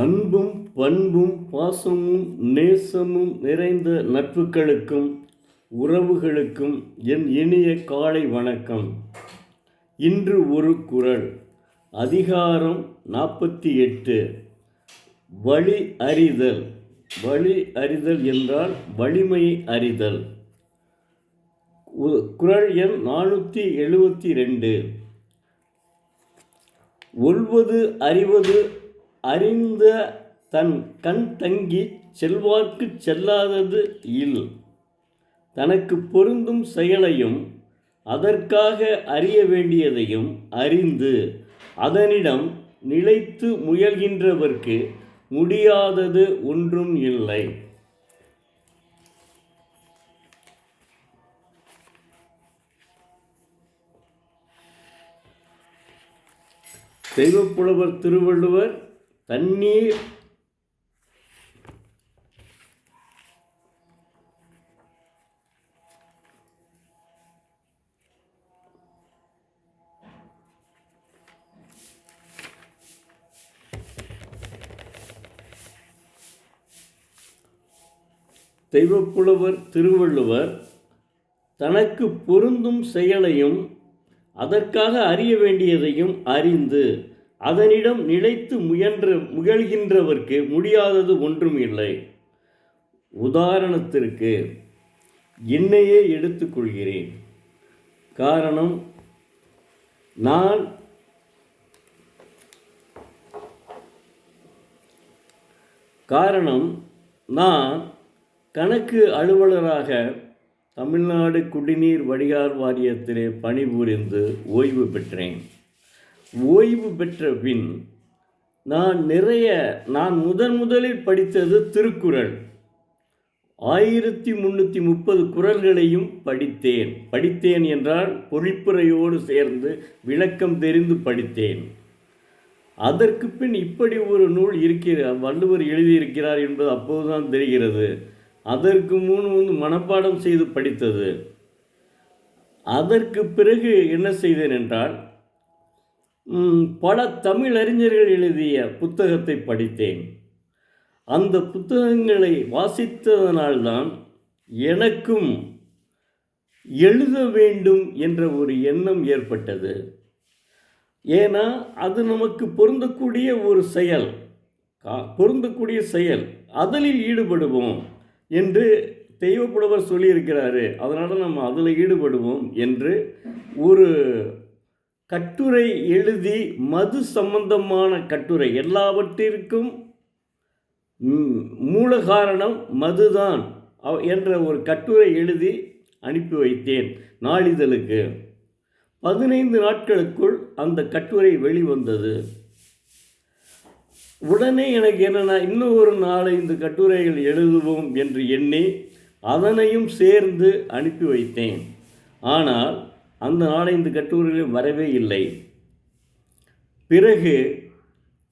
அன்பும் பண்பும் பாசமும் நேசமும் நிறைந்த நட்புகளுக்கும் உறவுகளுக்கும் என் இனிய காலை வணக்கம். இன்று ஒரு குறள். அதிகாரம் 48. வழி அறிதல். வழி அறிதல் என்றால் வலிமையை அறிதல். குறள் எண் 472. ஒல்வது அறிவது அறிந்த தன் கண் தங்கி செல்வார்க்கு செல்லாதது இல். தனக்கு பொருந்தும் செயலையும் அதற்காக அறிய வேண்டியதையும் அறிந்து அதனிடம் நிலைத்து முயல்கின்றவர்க்கு முடியாதது ஒன்றும் இல்லை. தெய்வப்புலவர் திருவள்ளுவர் தண்ணீர் தெய்வப்புலவர் திருவள்ளுவர் தனக்கு பொருந்தும் செயலையும் அதற்காக அறிய வேண்டியதையும் அறிந்து அதனிடம் நிலைத்து முயல்கின்றவர்க்கு முடியாதது ஒன்றும் இல்லை. உதாரணத்திற்கு என்னையே எடுத்துக்கொள்கிறேன். காரணம், நான் கணக்கு அலுவலராக தமிழ்நாடு குடிநீர் வடிகால் வாரியத்திலே பணிபுரிந்து ஓய்வு பெற்றேன். ஓய்வு பெற்ற பின் நான் முதலில் படித்தது திருக்குறள். 1330 குறள்களையும் படித்தேன் என்றால் பொழிப்புரையோடு சேர்ந்து விளக்கம் தெரிந்து படித்தேன். அதற்கு பின் இப்படி ஒரு நூல் வள்ளுவர் எழுதியிருக்கிறார் என்பது அப்போதுதான் தெரிகிறது. அதற்கு முன் மனப்பாடம் செய்து படித்தது. அதற்கு பிறகு என்ன செய்தேன் என்றால், பல தமிழறிஞர்கள் எழுதிய புத்தகத்தை படித்தேன். அந்த புத்தகங்களை வாசித்ததனால்தான் எனக்கும் எழுத வேண்டும் என்ற ஒரு எண்ணம் ஏற்பட்டது. ஏன்னா அது நமக்கு பொருந்தக்கூடிய ஒரு செயல், அதனில் ஈடுபடுவோம் என்று தெய்வப்புலவர் சொல்லியிருக்கிறாரு. அதனால் நம்ம அதில் ஈடுபடுவோம் என்று ஒரு கட்டுரை எழுதி, மது சம்பந்தமான கட்டுரை, எல்லாவற்றிற்கும் மூல காரணம் மதுதான் என்ற ஒரு கட்டுரை எழுதி அனுப்பி வைத்தேன் நாளிதழுக்கு. 15 நாட்களுக்குள் அந்த கட்டுரை வெளிவந்தது. உடனே எனக்கு என்னென்னா, இன்னும் ஒரு 4-5 கட்டுரைகள் எழுதுவோம் என்று எண்ணி அதனையும் சேர்ந்து அனுப்பி வைத்தேன். ஆனால் அந்த 4-5 கட்டுரைகளும் வரவே இல்லை. பிறகு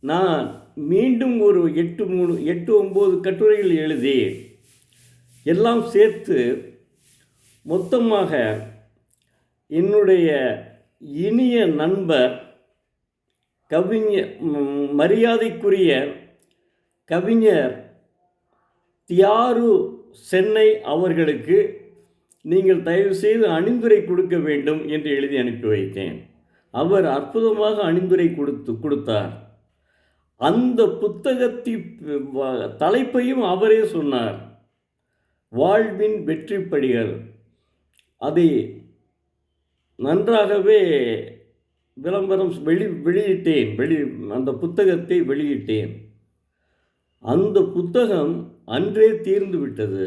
நான் மீண்டும் ஒரு 8-9 கட்டுரைகள் எழுதி எல்லாம் சேர்த்து மொத்தமாக என்னுடைய இனிய நண்பர் மரியாதைக்குரிய கவிஞர் தியாரு சென்னை அவர்களுக்கு நீங்கள் தயவு செய்து அணிந்துரை கொடுக்க வேண்டும் என்று எழுதி அனுப்பி வைத்தேன். அவர் அற்புதமாக அணிந்துரை கொடுத்தார். அந்த புத்தகத்தின் தலைப்பையும் அவரே சொன்னார், வாழ்வின் வெற்றிப்படிகள். அதை நன்றாகவே விளம்பரம் வெளியிட்டேன். அந்த புத்தகத்தை வெளியிட்டேன். அந்த புத்தகம் அன்றே தீர்ந்து விட்டது.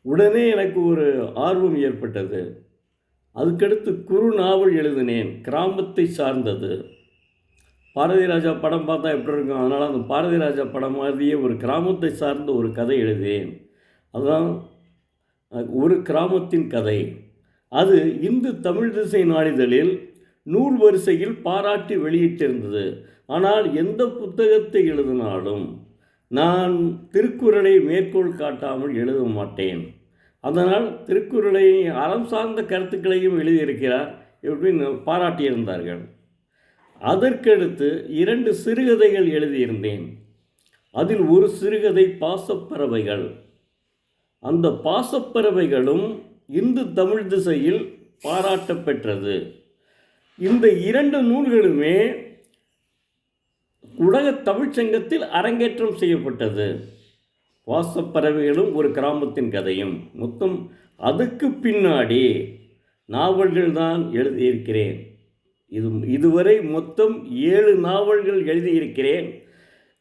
உடனே எனக்கு ஒரு ஆர்வம் ஏற்பட்டது. அதுக்கடுத்து குறு நாவல் எழுதினேன், கிராமத்தை சார்ந்தது. பாரதி ராஜா படம் பார்த்தா எப்படி இருக்கும், அதனால் அந்த பாரதி ராஜா படம் மாதிரியே ஒரு கிராமத்தை சார்ந்த ஒரு கதை எழுதினேன். அதுதான் ஒரு கிராமத்தின் கதை. அது இந்து தமிழ் திசை நாளிதழில் நூல் வரிசையில் பாராட்டி வெளியிட்டிருந்தது. ஆனால் எந்த புத்தகத்தை எழுதினாலும் நான் திருக்குறளை மேற்கோள் காட்டாமல் எழுத மாட்டேன். அதனால் திருக்குறளை அறம் சார்ந்த கருத்துக்களையும் எழுதியிருக்கிறார், எப்படி பாராட்டியிருந்தார்கள். அதற்கடுத்து 2 சிறுகதைகள் எழுதியிருந்தேன். அதில் ஒரு சிறுகதை பாசப்பறவைகள். அந்த பாசப்பறவைகளும் இந்து தமிழ் திசையில் பாராட்ட பெற்றது. இந்த 2 நூல்களுமே உலக தமிழ்ச்சங்கத்தில் அரங்கேற்றம் செய்யப்பட்டது. பாசப்பறவைகளும் ஒரு கிராமத்தின் கதையும். மொத்தம் அதுக்கு பின்னாடி நாவல்கள் தான் எழுதியிருக்கிறேன். இதுவரை மொத்தம் 7 நாவல்கள் எழுதியிருக்கிறேன்.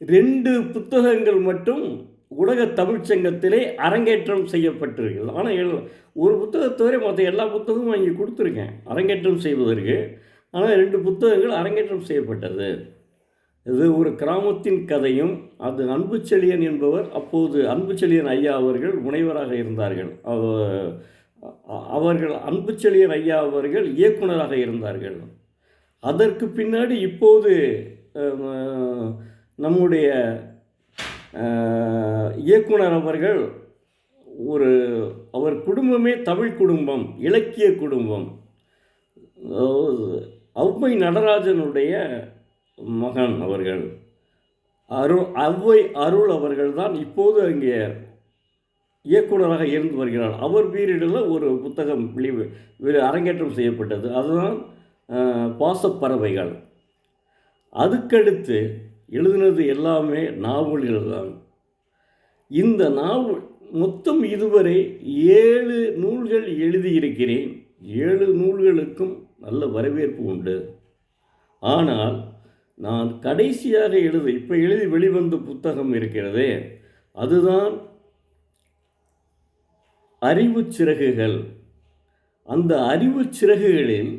2 புத்தகங்கள் மட்டும் உலக தமிழ்ச்சங்கத்திலே அரங்கேற்றம் செய்யப்பட்டிருக்கிறது. ஆனால் ஒரு புத்தகத்தை தவிர மற்ற எல்லா புத்தகமும் வாங்கி கொடுத்துருக்கேன் அரங்கேற்றம் செய்வதற்கு. ஆனால் 2 புத்தகங்கள் அரங்கேற்றம் செய்யப்பட்டது. இது ஒரு கிராமத்தின் கதையும். அது அன்புச்செழியன் என்பவர், அப்போது அன்புச்செழியன் ஐயா அவர்கள் முனைவராக இருந்தார்கள். அவர்கள் அன்புச்செழியன் ஐயா அவர்கள் இயக்குனராக இருந்தார்கள். அதற்கு பின்னாடி இப்போது நம்முடைய இயக்குனர் அவர்கள் அவர் குடும்பமே தமிழ் குடும்பம், இலக்கிய குடும்பம். ஔவை நடராஜனுடைய மகன் அவர்கள். ஔவை அருள் அவர்கள் தான் இப்போது அங்கே இயக்குனராக இருந்து வருகிறார். அவர் பீரியடில் ஒரு புத்தகம் அரங்கேற்றம் செய்யப்பட்டது. அதுதான் பாசப்பறவைகள். அதுக்கடுத்து எழுதினது எல்லாமே நாவல்கள் தான். இந்த நாவல் மொத்தம் இதுவரை 7 நூல்கள் எழுதியிருக்கிறேன். 7 நூல்களுக்கும் நல்ல வரவேற்பு உண்டு. ஆனால் நான் கடைசியாக இப்போ எழுதி வெளிவந்த புத்தகம் இருக்கிறதே, அதுதான் அறிவுச் சிறகுகள். அந்த அறிவுச் சிறகுகளில்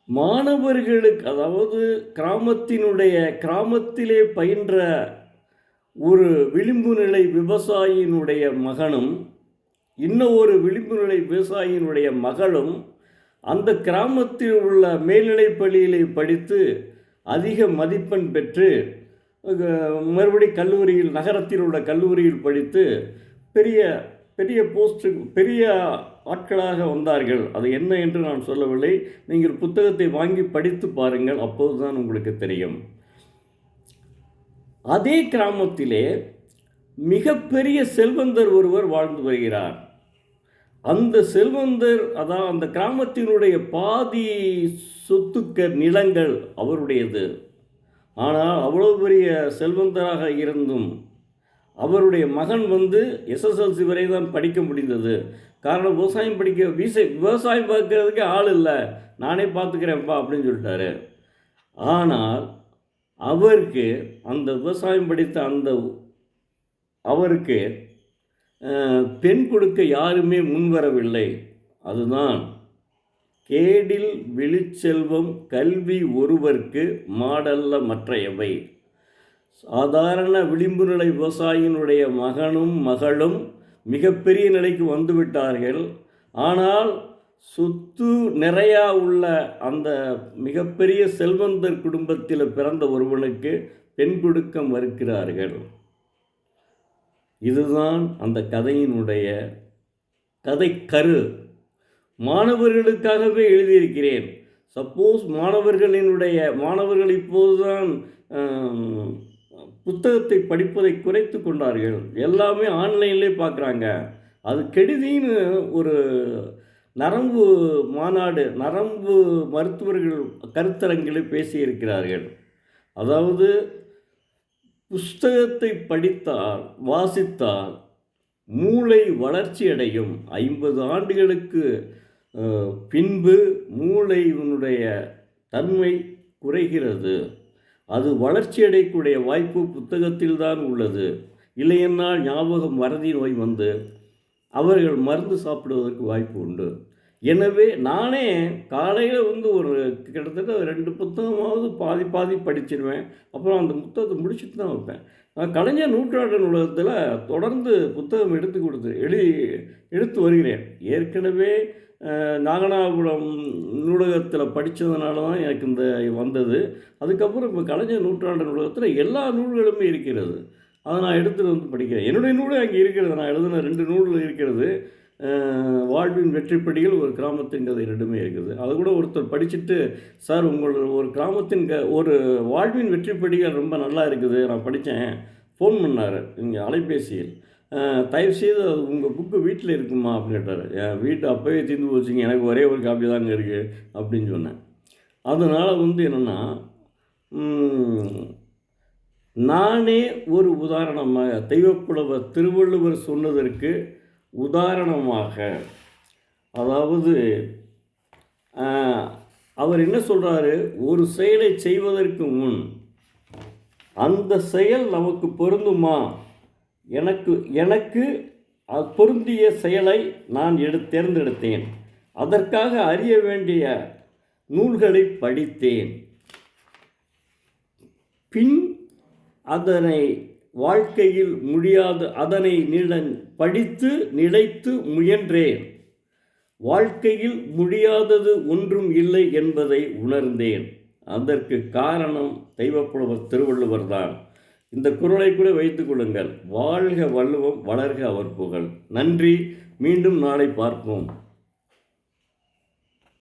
மாணவர்களுக்கு, அதாவது கிராமத்திலே பயின்ற ஒரு விளிம்பு நிலை விவசாயியினுடைய மகனும் இன்னும் ஒரு விளிம்பு நிலை விவசாயியினுடைய மகளும் அந்த கிராமத்தில் உள்ள மேல்நிலைப் பள்ளியிலே படித்து அதிக மதிப்பெண் பெற்று மறுபடி நகரத்தில் உள்ள கல்லூரியில் படித்து பெரிய பெரிய பெரிய ஆட்களாக வந்தார்கள். அது என்ன என்று நான் சொல்லவில்லை. நீங்கள் புத்தகத்தை வாங்கி படித்து பாருங்கள், அப்போதுதான் உங்களுக்கு தெரியும். அதே கிராமத்திலே மிகப்பெரிய செல்வந்தர் ஒருவர் வாழ்ந்து வருகிறார். அந்த செல்வந்தர், அதான் அந்த கிராமத்தினுடைய பாதி நிலங்கள் அவருடையது. ஆனால் அவ்வளோ பெரிய செல்வந்தராக இருந்தும் அவருடைய மகன் SSLC வரை தான் படிக்க முடிந்தது. காரணம், விவசாயம் பார்க்கறதுக்கு ஆள் இல்லை, நானே பார்த்துக்கிறேன்ப்பா அப்படின்னு சொல்லிட்டாரு. ஆனால் அவருக்கு அந்த விவசாயம் படித்த அவருக்கு பெண் கொடுக்க யாருமே முன்வரவில்லை. அதுதான் கேடில் விழிச்செல்வம் கல்வி ஒருவர்க்கு மாடல்ல மற்றையவை. சாதாரண விளிம்பு நிலை விவசாயியினுடைய மகனும் மகளும் மிகப்பெரிய நிலைக்கு வந்துவிட்டார்கள். ஆனால் சொத்து நிறையா உள்ள அந்த மிகப்பெரிய செல்வந்தர் குடும்பத்தில் பிறந்த ஒருவனுக்கு பெண் கொடுக்க மறுக்கிறார்கள். இதுதான் அந்த கதையினுடைய கதைக்கரு. மாணவர்களுக்காகவே எழுதியிருக்கிறேன். சப்போஸ் மாணவர்கள் இப்போதுதான் புத்தகத்தை படிப்பதை குறைத்து கொண்டார்கள். எல்லாமே ஆன்லைன்லேயே பார்க்குறாங்க. அது கெடுதின்னு ஒரு நரம்பு மருத்துவர்கள் கருத்தரங்கில் பேசியிருக்கிறார்கள். அதாவது புஸ்தகத்தை வாசித்தால் மூளை வளர்ச்சி அடையும். 50 ஆண்டுகளுக்கு பின்பு மூளையினுடைய தன்மை குறைகிறது. அது வளர்ச்சி அடையக்கூடிய வாய்ப்பு புத்தகத்தில் தான் உள்ளது. இல்லையென்றால் ஞாபகம் மறதி நோய் அவர்கள் மருந்து சாப்பிடுவதற்கு வாய்ப்பு உண்டு. எனவே நானே காலையில் ஒரு கிட்டத்தட்ட 2 புத்தகமாவது பாதி படிச்சிருவேன். அப்புறம் அந்த புத்தகத்தை முடிச்சுட்டு தான் வைப்பேன். நான் கலைஞர் நூற்றாண்டு நூலகத்தில் தொடர்ந்து புத்தகம் எடுத்து வருகிறேன். ஏற்கனவே நாகனாபுரம் நூலகத்தில் படித்ததுனால தான் எனக்கு இந்த வந்தது. அதுக்கப்புறம் இப்போ கலைஞர் நூற்றாண்டு நூலகத்தில் எல்லா நூல்களுமே இருக்கிறது. அதை நான் எடுத்துகிட்டு படிக்கிறேன். என்னுடைய நூலே அங்கே இருக்கிறது. நான் எழுதின 2 நூல்கள் இருக்கிறது. வாழ்வின் வெற்றிப்படிகள், ஒரு கிராமத்தின் கதை 2மே இருக்குது. அது கூட ஒருத்தர் படிச்சுட்டு, சார் உங்கள் ஒரு கிராமத்தின் ஒரு வாழ்வின் வெற்றிப்படிகள் ரொம்ப நல்லா இருக்குது, நான் படித்தேன், ஃபோன் பண்ணார் இங்கே அலைபேசியில். தயவுசெய்து அது உங்கள் புக்கு வீட்டில் இருக்குமா அப்படின்னு கேட்டார். என் வீட்டு அப்போவே தீர்ந்து போச்சுங்க, எனக்கு ஒரே ஒரு காப்பி தாங்க இருக்குது அப்படின்னு சொன்னேன். அதனால் என்னென்னா, நானே ஒரு உதாரணமாக தெய்வப்புலவர் திருவள்ளுவர் சொன்னதற்கு உதாரணமாக, அதாவது அவர் என்ன சொல்கிறாரு, ஒரு செயலை செய்வதற்கு முன் அந்த செயல் நமக்கு பொருந்துமா, எனக்கு பொருந்திய செயலை நான் தேர்ந்தெடுத்தேன், அதற்காக அறிய வேண்டிய நூல்களை படித்தேன், பின் அதனை வாழ்க்கையில் அதனை படித்து நிலைத்து முயன்றேன், வாழ்க்கையில் முடியாதது ஒன்றும் இல்லை என்பதை உணர்ந்தேன், அதற்கு காரணம் தெய்வப்புலவர் திருவள்ளுவர் தான். இந்த குறளை கூட வைத்துக் கொள்ளுங்கள். வாழ்க வள்ளுவம், வளர்க அவர் புகழ். நன்றி. மீண்டும் நாளை பார்ப்போம்.